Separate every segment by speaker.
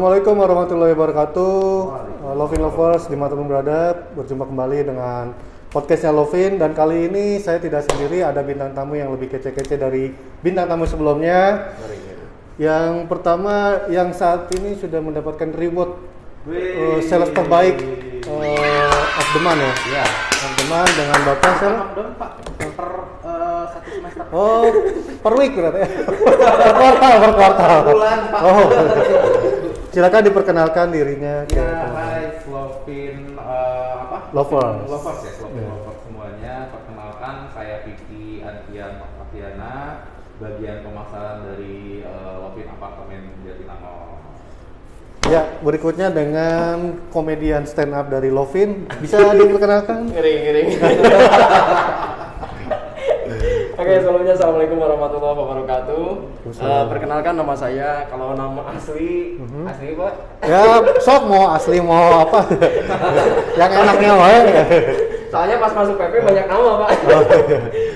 Speaker 1: Assalamualaikum warahmatullahi wabarakatuh. Lovin Lovers dimanapun berada, berjumpa kembali dengan podcastnya Lovin. Dan kali ini saya tidak sendiri, ada bintang tamu yang lebih kece-kece dari bintang tamu sebelumnya. Yang pertama, yang saat ini sudah mendapatkan reward sales terbaik of the month ya?
Speaker 2: Iya.
Speaker 1: Of the month dengan Bapak Sel.
Speaker 2: Per satu semester.
Speaker 1: Oh, per week berarti ya? per kuartal.
Speaker 2: Bulan, Pak.
Speaker 1: Oh. Silakan diperkenalkan dirinya.
Speaker 2: Ya, hai Slovin
Speaker 1: Lovers.
Speaker 2: Lovers ya, Slovin Lovers semuanya. Perkenalkan, saya Vicky Antian Octaviana, bagian pemasaran dari Lovin Apartemen Jatinangor.
Speaker 1: Ya, berikutnya dengan komedian stand up dari Lovin. Bisa diperkenalkan?
Speaker 3: Ngering. Oke, sebelumnya assalamualaikum warahmatullahi wabarakatuh. Perkenalkan nama saya, kalau nama asli, asli Pak?
Speaker 1: Ya, sok mau asli mau apa? Yang enaknya wae.
Speaker 3: Soalnya pas masuk PP banyak nama Pak.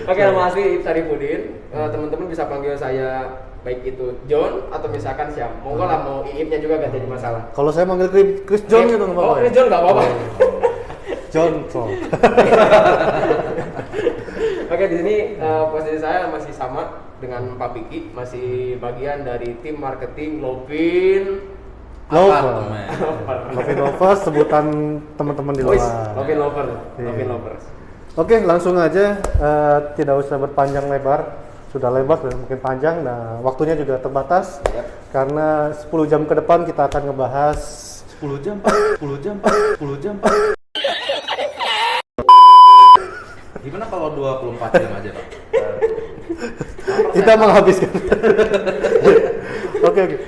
Speaker 3: Oke, nama asli Iip Sarifudin. Teman-teman bisa panggil saya baik itu John atau misalkan siapa. Monggo lah, mau Iipnya juga gak jadi masalah.
Speaker 1: Kalau saya manggil Chris John gitu nggak apa-apa.
Speaker 3: Oh, Chris John nggak apa-apa.
Speaker 1: John.
Speaker 3: Oke, di sini posisi saya masih sama dengan Pak Piki, masih bagian dari tim marketing Lovin
Speaker 1: Lovers, sebutan teman-teman di luar.
Speaker 3: Lovin Lovers.
Speaker 1: Oke, langsung aja, tidak usah berpanjang lebar. Sudah lebar dan mungkin panjang. Nah, waktunya juga terbatas.
Speaker 3: Yep.
Speaker 1: Karena 10 jam ke depan kita akan ngebahas
Speaker 2: 10 jam. Gimana kalau 24 jam aja, Pak?
Speaker 1: kita menghabiskan. Oke.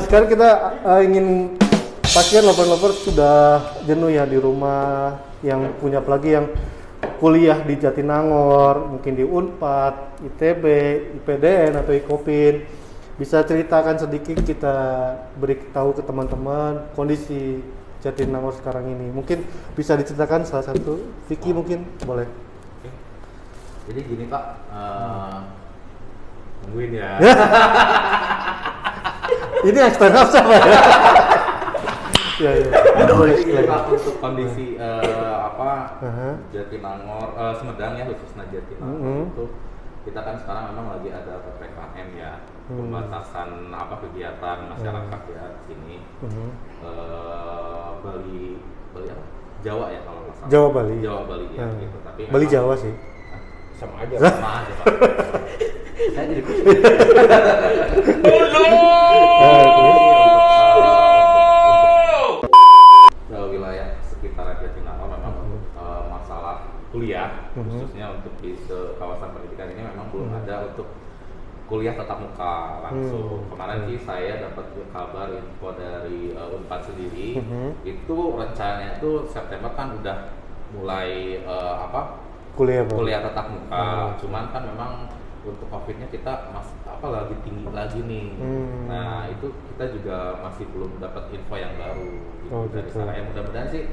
Speaker 1: Sekarang kita ingin pastikan lovers sudah jenuh ya di rumah, yang punya apalagi yang kuliah di Jatinangor, mungkin di Unpad, ITB, IPDN atau IKOPIN. Bisa ceritakan sedikit, kita beritahu ke teman-teman kondisi Jatinangor sekarang ini. Mungkin bisa diceritakan salah satu. Vicky mungkin boleh.
Speaker 2: Jadi gini Pak, tungguin ya.
Speaker 1: Ini stand up siapa ya? Ya.
Speaker 2: Jadi gini Pak, untuk kondisi Jatinangor, Sumedang ya, khususnya Jatinangor itu kita kan sekarang memang lagi ada PPKM ya, pembatasan kegiatan masyarakat ya di sini. Bali apa? Jawa ya kalau nggak salah.
Speaker 1: Jawa Bali
Speaker 2: ya gitu. Tapi
Speaker 1: Bali
Speaker 2: memang,
Speaker 1: Jawa sih.
Speaker 3: Sama aja
Speaker 2: Pak. Saya jadi wilayah sekitar Jatinangor memang untuk masalah kuliah, khususnya untuk di kawasan pendidikan ini memang belum ada untuk kuliah tatap muka langsung. Kemarin sih saya dapat kabar info dari Unpad sendiri, itu rencananya itu September kan udah mulai kuliah tatap muka. Cuman kan memang untuk COVID-nya kita lagi tinggi lagi nih. Nah, itu kita juga masih belum dapat info yang baru gitu dari sana. Ya mudah-mudahan sih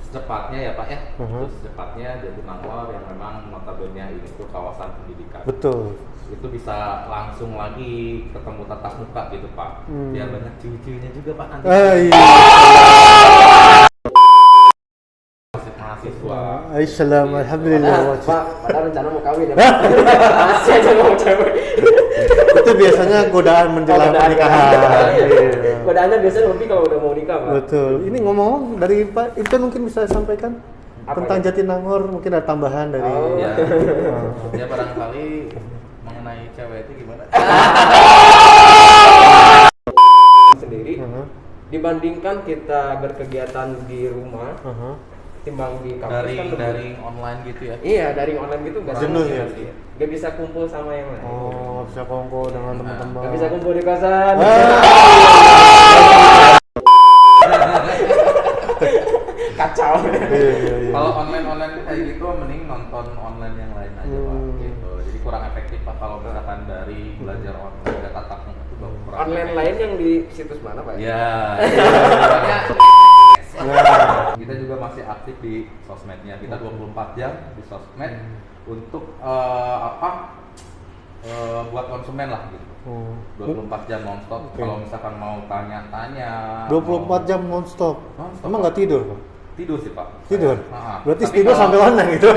Speaker 2: secepatnya ya Pak ya. Itu secepatnya Jatinangor yang memang notabene ini tuh kawasan pendidikan.
Speaker 1: Betul.
Speaker 2: Itu bisa langsung lagi ketemu tatap muka gitu Pak. Biar banyak ciwi-ciwinya juga Pak nanti. Mahasiswa.
Speaker 1: Assalam, alhamdulillah.
Speaker 3: Pak, padahal rencana mau kawin ya Pak. Masih aja mau cewek.
Speaker 1: Itu biasanya godaan menjelang pernikahan.
Speaker 3: Godaannya biasanya lebih kalau udah mau nikah Pak.
Speaker 1: Betul. Ini ngomong dari Pak Irfan mungkin bisa sampaikan tentang Jatinangor, mungkin ada tambahan dari.
Speaker 2: Ya barangkali mengenai cewek itu gimana?
Speaker 3: Sendiri dibandingkan kita berkegiatan di rumah, timbang di kampus kan
Speaker 2: daring online gitu ya?
Speaker 3: Iya, daring online gitu nggak
Speaker 1: jenuh ya?
Speaker 3: Nggak bisa kumpul sama yang lain.
Speaker 1: Oh, bisa kongko dengan teman-teman.
Speaker 3: Nggak bisa kumpul di kosan. Kacau.
Speaker 1: Iya.
Speaker 2: Kalau online kayak gitu mending nonton online yang lain aja Pak gitu. Jadi kurang efektif Pak kalau misalkan dari belajar online ke tatap muka itu kurang
Speaker 3: Online
Speaker 2: efektif.
Speaker 3: lain yang di situs mana Pak?
Speaker 2: Ya. Kita juga masih aktif di sosmednya. Kita 24 jam di sosmed untuk buat konsumen lah gitu. 24 jam nonstop.
Speaker 1: Oke.
Speaker 2: Kalau misalkan mau tanya-tanya
Speaker 1: 24 jam nonstop. Emang nggak tidur, Pak?
Speaker 2: tidur sih Pak.
Speaker 1: Tidur? Berarti
Speaker 2: Tapi
Speaker 1: tidur
Speaker 2: kalau
Speaker 1: sampai online gitu.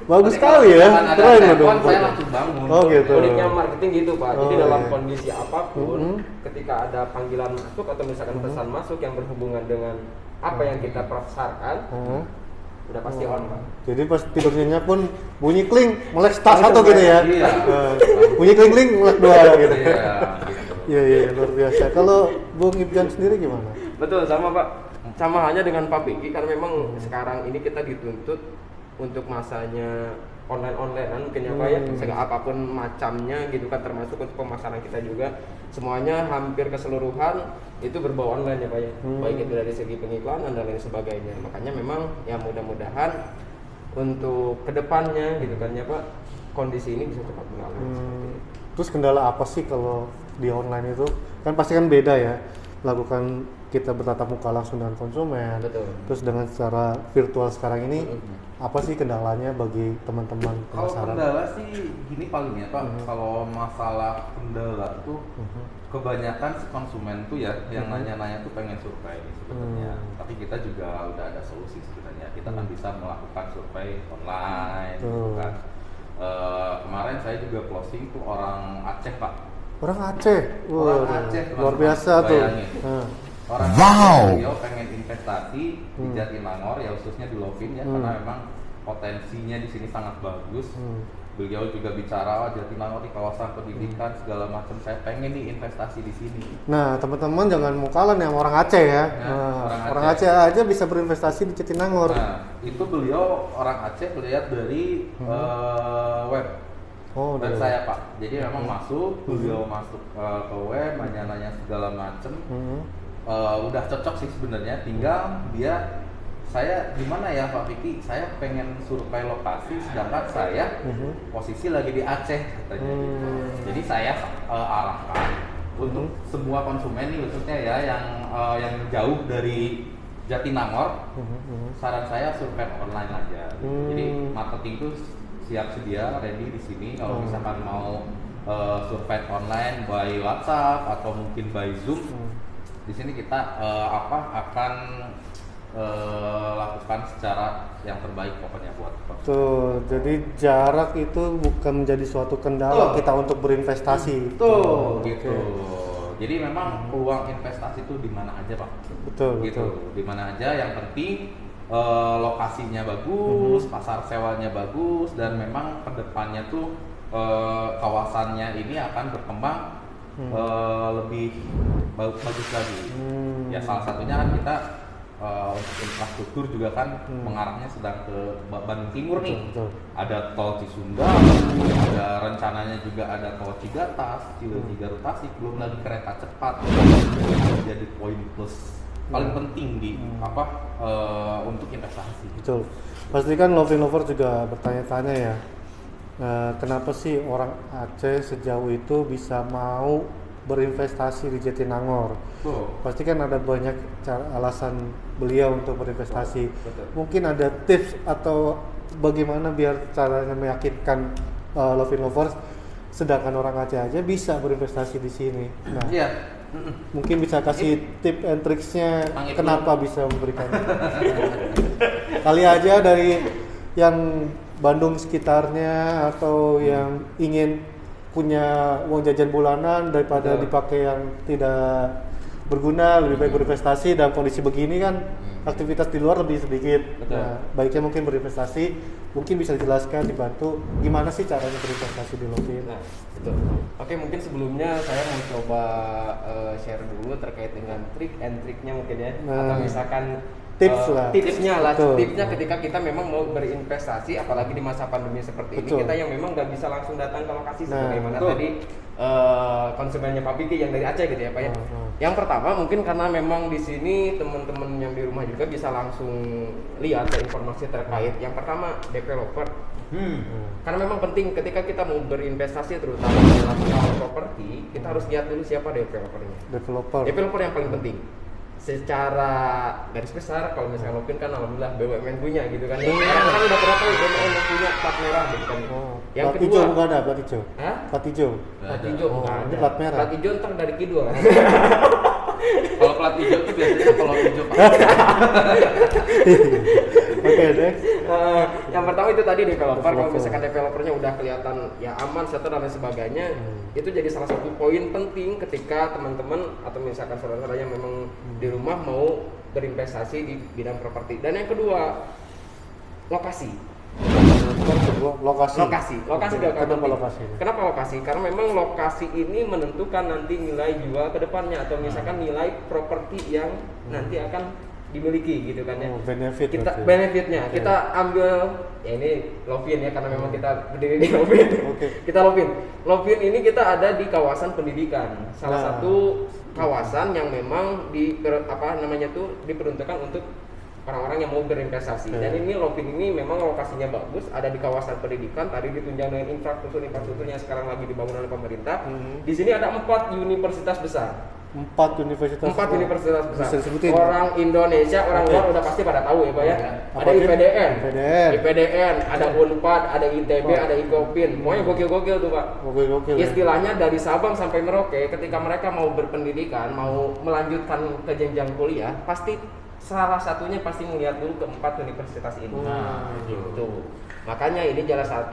Speaker 1: Bagus sekali ya.
Speaker 2: misalkan ada
Speaker 1: Keren loh
Speaker 2: telepon,
Speaker 1: dong.
Speaker 2: saya langsung bangun.
Speaker 1: Oh gitu.
Speaker 3: Uniknya marketing gitu Pak. Jadi
Speaker 1: Oh,
Speaker 3: dalam
Speaker 1: iya.
Speaker 3: kondisi apapun,
Speaker 1: Mhm.
Speaker 3: ketika ada panggilan masuk atau misalkan pesan masuk yang berhubungan dengan apa yang kita pasarkan,
Speaker 1: Hmm.
Speaker 3: udah pasti on Pak.
Speaker 1: Jadi pas tidurnya pun bunyi kling, melek start satu gitu ya.
Speaker 2: Iya.
Speaker 1: Bunyi kling kling, melek dua gitu.
Speaker 2: Iya, gitu.
Speaker 1: Iya iya luar biasa. Kalau Bung Ibjan sendiri gimana?
Speaker 3: Betul, sama Pak. Sama hanya dengan Pak Piki, karena memang sekarang ini kita dituntut untuk masanya online-onlinean mungkin ya Pak ya, segala apapun macamnya gitu kan, termasuk untuk pemasaran kita juga semuanya hampir keseluruhan itu berbau online ya Pak ya, baik itu dari segi pengiklanan dan lain sebagainya. Makanya memang ya mudah-mudahan untuk kedepannya gitu kan ya Pak, kondisi ini bisa cepat berlalu.
Speaker 1: Terus kendala apa sih kalau di online itu? Kan pasti kan beda ya, lakukan kita bertatap muka langsung dengan konsumen.
Speaker 3: Betul.
Speaker 1: Terus dengan secara virtual sekarang ini, apa sih kendalanya bagi teman-teman
Speaker 2: Kalau
Speaker 1: pemasaran?
Speaker 2: kendala sih gini paling ya Pak, kalau masalah kendala tuh kebanyakan si konsumen tuh ya yang nanya-nanya tuh pengen survei sebenarnya. Tapi kita juga udah ada solusi sebenarnya. Kita kan bisa melakukan survei online gitu kan. Kemarin saya juga closing tuh orang Aceh Pak.
Speaker 1: Orang Aceh,
Speaker 2: Orang
Speaker 1: wah,
Speaker 2: Aceh
Speaker 1: luar
Speaker 2: teman-teman,
Speaker 1: biasa tuh.
Speaker 2: bayangin.
Speaker 1: Nah,
Speaker 2: Orang Aceh beliau pengen investasi di Jatinangor ya, khususnya di Lovin ya, karena memang potensinya di sini sangat bagus. Beliau juga bicara Jatinangor di kawasan pendidikan segala macam, saya pengen nih investasi di sini.
Speaker 1: Nah, teman-teman jangan mau kalah nih sama orang Aceh ya.
Speaker 2: Nah,
Speaker 1: Orang Aceh aja bisa berinvestasi di Jatinangor.
Speaker 2: Nah, itu beliau orang Aceh lihat dari web.
Speaker 1: Oh,
Speaker 2: Web
Speaker 1: dia.
Speaker 2: saya Pak. Jadi memang masuk, beliau masuk ke web, nanya-nanya segala macam. Udah cocok sih sebenarnya, tinggal dia saya gimana ya Pak Vicky, saya pengen survei lokasi sedangkan saya posisi lagi di Aceh katanya gitu. Jadi saya arahkan untuk semua konsumen nih khususnya ya yang jauh dari Jatinangor, saran saya survei online aja. Jadi marketing itu siap sedia ready di sini kalau misalkan mau survei online by WhatsApp atau mungkin by Zoom. Di sini kita akan lakukan secara yang terbaik pokoknya buat konsumen.
Speaker 1: Tuh, jadi jarak itu bukan menjadi suatu kendala kita untuk berinvestasi.
Speaker 2: Tuh, gitu. Jadi memang peluang investasi itu di mana aja Pak.
Speaker 1: Betul,
Speaker 2: Gitu,
Speaker 1: betul.
Speaker 2: di mana aja. Yang penting lokasinya bagus, pasar sewanya bagus, dan memang kedepannya tuh kawasannya ini akan berkembang lebih bagus lagi. Ya salah satunya kan kita untuk infrastruktur juga kan mengarahnya sedang ke Bandung Timur nih.
Speaker 1: Betul.
Speaker 2: Ada tol Cisumda, ada rencananya juga ada tol Cigatas, Cileunyi Garut Tasik, belum lagi kereta cepat. Jadi poin plus paling penting di untuk investasi.
Speaker 1: Betul. Pasti kan Lover juga bertanya-tanya ya, kenapa sih orang Aceh sejauh itu bisa mau berinvestasi di Jatinangor? Pasti kan ada banyak alasan beliau untuk berinvestasi.
Speaker 2: Betul.
Speaker 1: Mungkin ada tips atau bagaimana biar caranya meyakinkan Lovers, sedangkan orang Aceh aja bisa berinvestasi di sini. Nah,
Speaker 2: Iya.
Speaker 1: mungkin bisa kasih tip and tricksnya
Speaker 2: Mang Ibnu.
Speaker 1: kenapa bisa memberikan. Kali aja dari yang Bandung sekitarnya atau yang ingin punya uang jajan bulanan daripada
Speaker 2: Betul.
Speaker 1: dipakai yang tidak berguna, lebih baik berinvestasi. Dalam kondisi begini kan aktivitas di luar lebih sedikit.
Speaker 2: Betul.
Speaker 1: Nah, baiknya mungkin berinvestasi. Mungkin bisa dijelaskan, dibantu gimana sih caranya berinvestasi di Lovin.
Speaker 3: Nah, betul. Oke, mungkin sebelumnya saya mau coba share dulu terkait dengan trik and triknya mungkin ya. Atau misalkan
Speaker 1: Tips lah.
Speaker 3: tipsnya lah.
Speaker 1: Betul.
Speaker 3: Tipsnya ketika kita memang mau berinvestasi, apalagi di masa pandemi seperti ini,
Speaker 1: Betul.
Speaker 3: kita yang memang nggak bisa langsung datang ke lokasi
Speaker 1: Nah,
Speaker 3: sebagaimana
Speaker 2: betul.
Speaker 3: tadi konsumennya Pak Piki yang dari Aceh gitu ya Pak ya.
Speaker 1: Hmm.
Speaker 3: Yang pertama mungkin karena memang di sini teman-teman yang di rumah juga bisa langsung lihat ya, informasi terkait. Yang pertama developer. Karena memang penting ketika kita mau berinvestasi terutama dalam hal properti, kita harus lihat dulu siapa developernya.
Speaker 1: Developer.
Speaker 3: Developer yang paling penting. secara garis besar kalau misalkan Lovin kan alhamdulillah BUMN punya gitu kan. Orang kan udah pernah tahu BUMN punya plat merah gitu kan. Yang
Speaker 1: plat
Speaker 3: kedua,
Speaker 1: hijau bukan ada, plat hijau.
Speaker 3: hah?
Speaker 1: Plat hijau.
Speaker 3: Plat hijau
Speaker 1: Oh,
Speaker 3: bukan
Speaker 1: ini
Speaker 3: ada.
Speaker 1: plat merah.
Speaker 3: Plat hijau ntar dari kidul.
Speaker 2: Kalau plat hijau itu biasanya kalau hijau Pak.
Speaker 1: Oke, next.
Speaker 3: Yang pertama itu tadi developer, kalau misalkan developernya udah kelihatan ya aman, sejahtera dan sebagainya, itu jadi salah satu poin penting ketika teman-teman atau misalkan saudara-saudara yang memang di rumah mau berinvestasi di bidang properti. Dan yang kedua, lokasi.
Speaker 1: Lokasi.
Speaker 3: Lokasi
Speaker 1: Oke,
Speaker 3: juga
Speaker 1: kenapa
Speaker 3: penting.
Speaker 1: lokasi?
Speaker 3: Kenapa lokasi? Karena memang lokasi ini menentukan nanti nilai jual ke depannya atau misalkan nilai properti yang nanti akan dimiliki gitu kan ya.
Speaker 1: Oh, benefit
Speaker 3: Kita
Speaker 1: berarti.
Speaker 3: benefitnya
Speaker 1: Oke.
Speaker 3: kita ambil ya ini Lovin ya karena memang kita berdiri di Lovin.
Speaker 1: Oke.
Speaker 3: Kita Lovin ini kita ada di kawasan pendidikan. Salah
Speaker 1: Nah.
Speaker 3: satu kawasan yang memang diperuntukkan untuk orang-orang yang mau berinvestasi.
Speaker 1: Oke.
Speaker 3: Dan ini Lovin ini memang lokasinya bagus, ada di kawasan pendidikan, tadi ditunjang dengan infrastruktur yang sekarang lagi dibangun oleh pemerintah. Di sini ada 4 universitas besar.
Speaker 1: 4 universitas.
Speaker 3: 4 universitas besar.
Speaker 1: Bisa disebutin?
Speaker 3: Orang Indonesia, orang
Speaker 1: Oke.
Speaker 3: luar udah pasti pada tahu ya Pak ya.
Speaker 1: Apa
Speaker 3: Ada
Speaker 1: aja?
Speaker 3: IPDN,
Speaker 1: IPDN.
Speaker 3: ada Unpad, ada ITB,
Speaker 1: Oh.
Speaker 3: ada IKOPIN. Pokoknya gokil-gokil tuh Pak.
Speaker 1: Oke.
Speaker 3: Istilahnya dari Sabang sampai Merauke, ketika mereka mau berpendidikan, mau melanjutkan ke jenjang kuliah, pasti salah satunya pasti melihat dulu ke 4 universitas ini.
Speaker 1: Nah,
Speaker 3: gitu. Makanya ini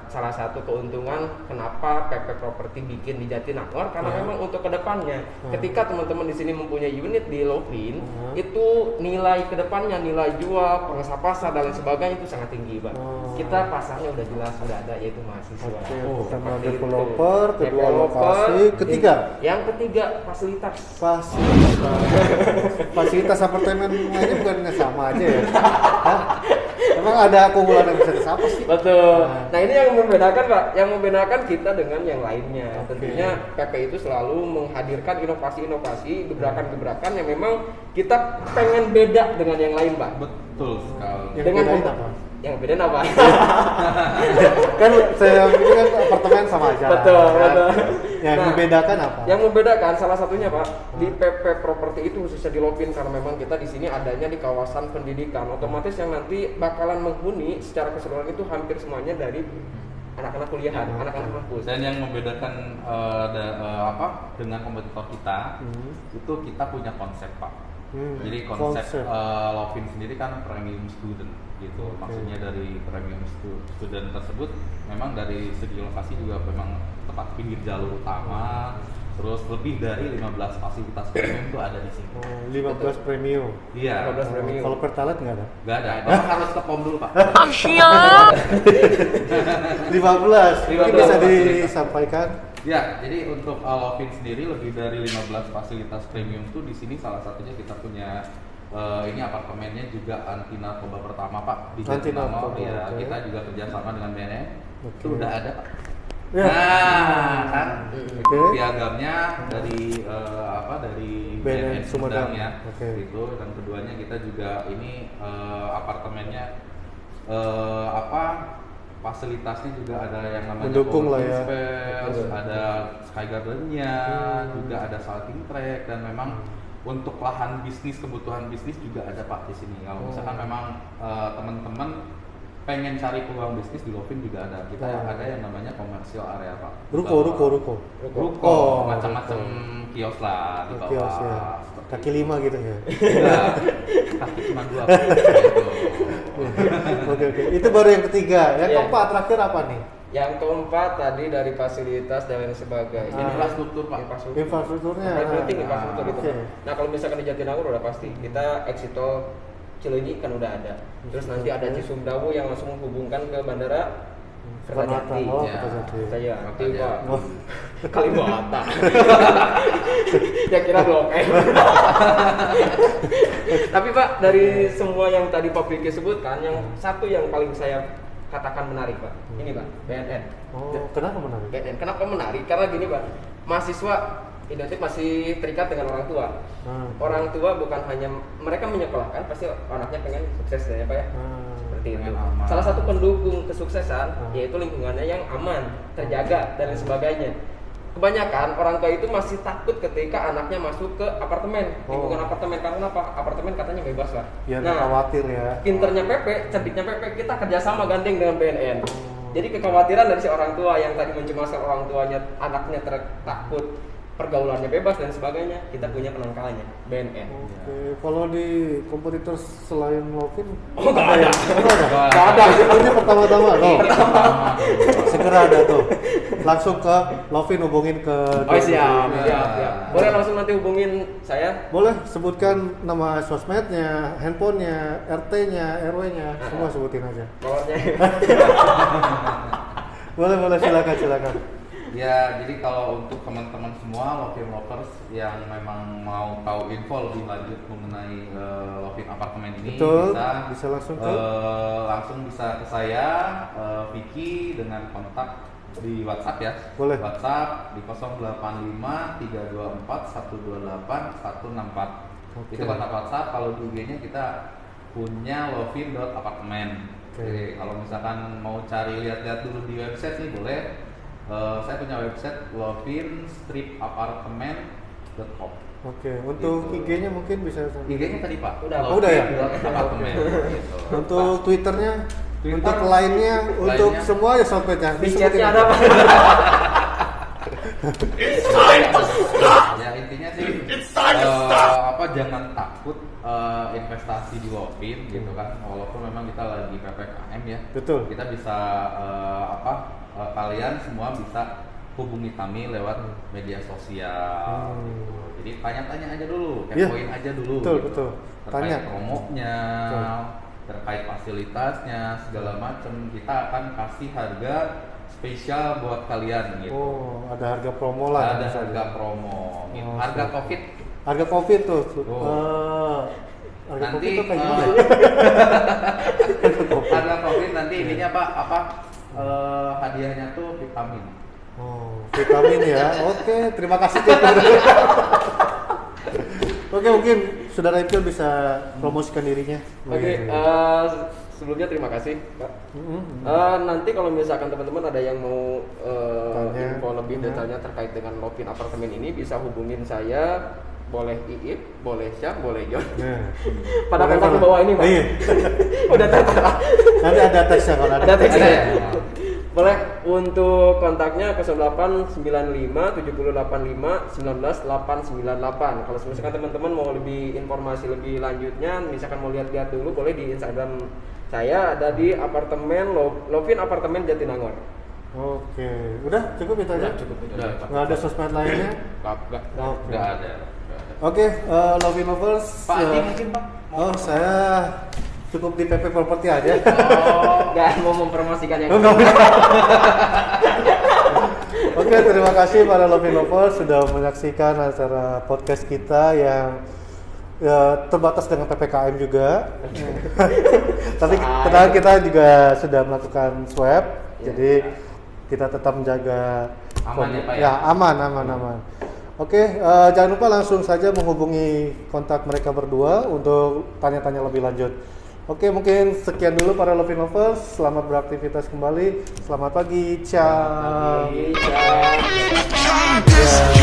Speaker 3: salah satu keuntungan kenapa PP Property bikin di Jatinangor karena memang untuk kedepannya ketika teman-teman di sini mempunyai unit di Lovin itu nilai kedepannya nilai jual pangsa pasar dan lain sebagainya itu sangat tinggi Pak. Kita pasarnya udah jelas sudah ada yaitu mahasiswa.
Speaker 1: Oke,
Speaker 3: Oh,
Speaker 1: pertama
Speaker 3: seperti itu.
Speaker 1: developer, kedua
Speaker 3: Developer,
Speaker 1: lokasi, ketiga
Speaker 3: yang ketiga fasilitas.
Speaker 1: Fasilitas apartemen lainnya bukannya sama aja ya? Hah? Emang ada kumpulan yang bisa disapa sih?
Speaker 3: Betul. Nah ini yang membedakan Pak, yang membedakan kita dengan yang lainnya.
Speaker 1: Oke.
Speaker 3: Tentunya PP itu selalu menghadirkan inovasi-inovasi, gebrakan-gebrakan yang memang kita pengen beda dengan yang lain Pak.
Speaker 2: Betul sekali.
Speaker 1: Yang
Speaker 3: Dengan
Speaker 1: bedain
Speaker 3: pem-
Speaker 1: apa?
Speaker 3: Yang beda apa?
Speaker 1: Kan saya pikir kan apartemen sama aja.
Speaker 3: Betul,
Speaker 1: kan?
Speaker 3: betul.
Speaker 1: Yang
Speaker 3: Nah,
Speaker 1: membedakan apa?
Speaker 3: Yang membedakan salah satunya Pak di PP Property itu khususnya di Lovin karena memang kita di sini adanya di kawasan pendidikan, otomatis yang nanti bakalan menghuni secara keseluruhan itu hampir semuanya dari anak-anak kuliahan, anak-anak kampus.
Speaker 2: Dan yang membedakan dengan kompetitor kita itu kita punya konsep Pak. Jadi konsep Lovin sendiri kan premium student gitu. Maksudnya dari premium student tersebut memang dari segi lokasi juga memang tepat pinggir jalur utama. Terus lebih dari 15 fasilitas premium itu ada di sini.
Speaker 1: 15 premium.
Speaker 2: Iya.
Speaker 3: 15 premium.
Speaker 1: Kalau pertalite nggak ada?
Speaker 2: Nggak ada. Bapak harus ke POM dulu Pak.
Speaker 1: 15. Mungkin
Speaker 2: 15
Speaker 1: bisa
Speaker 2: fasilitas.
Speaker 1: disampaikan.
Speaker 2: Ya, jadi untuk Lovin sendiri lebih dari 15 fasilitas premium tuh di sini salah satunya kita punya ini apartemennya juga anti narkoba pertama Pak di
Speaker 1: Anti
Speaker 2: Jatinangor.
Speaker 1: narkoba,
Speaker 2: Ya,
Speaker 1: oke.
Speaker 2: kita juga kerjasama dengan BNN.
Speaker 1: Oke.
Speaker 2: Itu udah ada Pak.
Speaker 1: Ya.
Speaker 2: Nah, kan
Speaker 1: Oke.
Speaker 2: piagamnya dari dari
Speaker 1: BNN Sumedang.
Speaker 2: ya.
Speaker 1: Oke.
Speaker 2: Itu dan keduanya kita juga ini apartemennya fasilitasnya juga ada yang namanya
Speaker 1: Mendukung lah
Speaker 2: co-working
Speaker 1: ya.
Speaker 2: space,
Speaker 1: Betul.
Speaker 2: ada sky garden-nya, juga ada salting track dan memang untuk lahan bisnis, kebutuhan bisnis juga ada Pak di sini. Kalau misalkan memang teman-teman pengen cari peluang bisnis di Lovin juga ada. Kita ada yang namanya komersial area Pak.
Speaker 1: Ruko.
Speaker 2: Ruko,
Speaker 1: Oh,
Speaker 2: macam-macam
Speaker 1: ruko.
Speaker 2: kios lah di bawah.
Speaker 1: Kios ya.
Speaker 2: Seperti
Speaker 1: Kaki 5 gitu ya.
Speaker 2: Enggak, kaki cuma 2 Pak. Gitu.
Speaker 1: Oke. Itu baru yang ketiga. Yang
Speaker 3: Iya.
Speaker 1: keempat terakhir apa nih?
Speaker 3: Yang keempat tadi dari fasilitas dan lain sebagainya.
Speaker 2: Infrastruktur Pak.
Speaker 1: Infrastrukturnya.
Speaker 3: Yang penting infrastruktur itu.
Speaker 1: Oke.
Speaker 3: Nah kalau misalkan di Jatinangor udah pasti kita exit tol Cileunyi kan udah ada. Terus nanti ada Cisumdawu yang langsung menghubungkan ke bandara Kertajati.
Speaker 1: Oh,
Speaker 2: Ya.
Speaker 1: Kertajati.
Speaker 3: Saya tiba
Speaker 1: Oh.
Speaker 3: Kalibata. Ya kira Blok M. Tapi Pak dari semua yang tadi Pak Vicky sebutkan, yang satu yang paling saya katakan menarik Pak. Ini Pak, BNN.
Speaker 1: Oh, kenapa menarik?
Speaker 3: BNN. Kenapa menarik? Karena gini Pak, mahasiswa identik masih terikat dengan orang tua. Orang tua bukan hanya mereka menyekolahkan, pasti anaknya pengen sukses ya Pak ya. Seperti itu.
Speaker 2: Pengen aman.
Speaker 3: Salah satu pendukung kesuksesan yaitu lingkungannya yang aman, terjaga dan lain sebagainya. kebanyakan orang tua itu masih takut ketika anaknya masuk ke apartemen, lingkungan apartemen. Karena apa? Apartemen katanya bebas lah.
Speaker 1: Ya, khawatir ya.
Speaker 3: Pinternya PP, cerdik PP, kita kerjasama gandeng dengan BNN. Jadi kekhawatiran dari si orang tua yang tadi mencemaskan orang tuanya, anaknya takut pergaulannya bebas dan sebagainya, kita punya penangkalannya, BNN.
Speaker 1: Oke, kalau di kompetitor selain Lovin,
Speaker 3: Nggak ada.
Speaker 1: Nggak ada. Ini pertama-tama tuh. Segera ada tuh. Langsung ke Lovin hubungin ke.
Speaker 3: Oh siap. Boleh langsung nanti hubungin saya.
Speaker 1: Boleh sebutkan nama sosmednya, handphonenya, RT-nya, RW-nya, semua sebutin aja. Boleh silakan.
Speaker 2: Ya, jadi kalau untuk teman-teman semua Lovin Lovers yang memang mau tahu info lebih lanjut mengenai Lovin apartemen ini,
Speaker 1: betul,
Speaker 2: bisa
Speaker 1: langsung ke
Speaker 2: langsung bisa ke saya, Vicky, dengan kontak di WhatsApp ya.
Speaker 1: Boleh.
Speaker 2: WhatsApp di 085 324 128 164. Itu kontak WhatsApp. Kalau di IG-nya kita punya lovin.apartemen. Jadi kalau misalkan mau cari lihat-lihat dulu di website nih boleh. Saya punya website lovinstripapartemen.com.
Speaker 1: Oke, untuk
Speaker 2: gitu.
Speaker 1: IG-nya mungkin bisa.
Speaker 2: IG-nya tadi Pak.
Speaker 1: Udah ya.
Speaker 2: Apartemen. Gitu.
Speaker 1: Untuk Twitternya,
Speaker 2: Twitter,
Speaker 1: untuk lainnya, untuk semua ya sosmednya.
Speaker 3: Di chatnya ada Pak.
Speaker 2: Ya intinya sih jangan takut investasi di Lovin gitu kan, walaupun memang kita lagi PPKM ya.
Speaker 1: Betul.
Speaker 2: Kita bisa kalian semua bisa hubungi kami lewat media sosial gitu. Jadi tanya-tanya aja dulu, kepoin aja dulu
Speaker 1: betul,
Speaker 2: gitu.
Speaker 1: betul.
Speaker 2: Terkait
Speaker 1: Tanya
Speaker 2: promonya, terkait fasilitasnya, segala macam. Kita akan kasih harga spesial buat kalian gitu.
Speaker 1: Oh, ada harga promo lah.
Speaker 2: Ada harga promo. Gitu. Harga Covid.
Speaker 1: Harga Covid tuh. Harga
Speaker 2: Nanti
Speaker 1: Covid tuh kayak gimana?
Speaker 2: Harga Covid nanti ininya hadiahnya tuh vitamin.
Speaker 1: Oh, vitamin ya. Oke, terima kasih. Oke, mungkin Saudara Ipil bisa promosikan dirinya.
Speaker 3: Oke, sebelumnya terima kasih, Pak. Nanti kalau misalkan teman-teman ada yang mau info lebih detailnya terkait dengan Lovin apartemen ini, bisa hubungin saya. Boleh Iip, boleh Syam, boleh John. Pada kontak di bawah ini, Pak.
Speaker 1: Iya.
Speaker 3: Udah tertera.
Speaker 1: Nanti ada teksnya kalau ada.
Speaker 3: Ada teksnya. Boleh untuk kontaknya 0895 7085 19898. Kalau misalkan teman-teman mau lebih informasi lebih lanjutnya, misalkan mau lihat-lihat dulu, boleh di Instagram saya, ada di apartemen Lovin Apartemen Jatinangor.
Speaker 1: Oke, udah cukup itu aja.
Speaker 3: Cukup itu.
Speaker 1: Nggak ada sosmed lainnya.
Speaker 2: Nggak ada.
Speaker 1: Oke, Lovin Lovers.
Speaker 2: Pak Adi mungkin Pak.
Speaker 1: Oh, saya cukup di PP Property aja.
Speaker 3: Nggak mau mempromosikan yang
Speaker 1: Oke, terima kasih para Lovin Lovers sudah menyaksikan acara podcast kita yang terbatas dengan PPKM juga. Tapi kita juga sudah melakukan swab, jadi kita tetap menjaga
Speaker 2: aman ya Pak ya?
Speaker 1: Ya, aman. Oke, jangan lupa langsung saja menghubungi kontak mereka berdua untuk tanya-tanya lebih lanjut. Oke, mungkin sekian dulu para Lovin Lovers. Selamat beraktivitas kembali. Selamat pagi. Ciao.
Speaker 3: Selamat pagi. Ciao.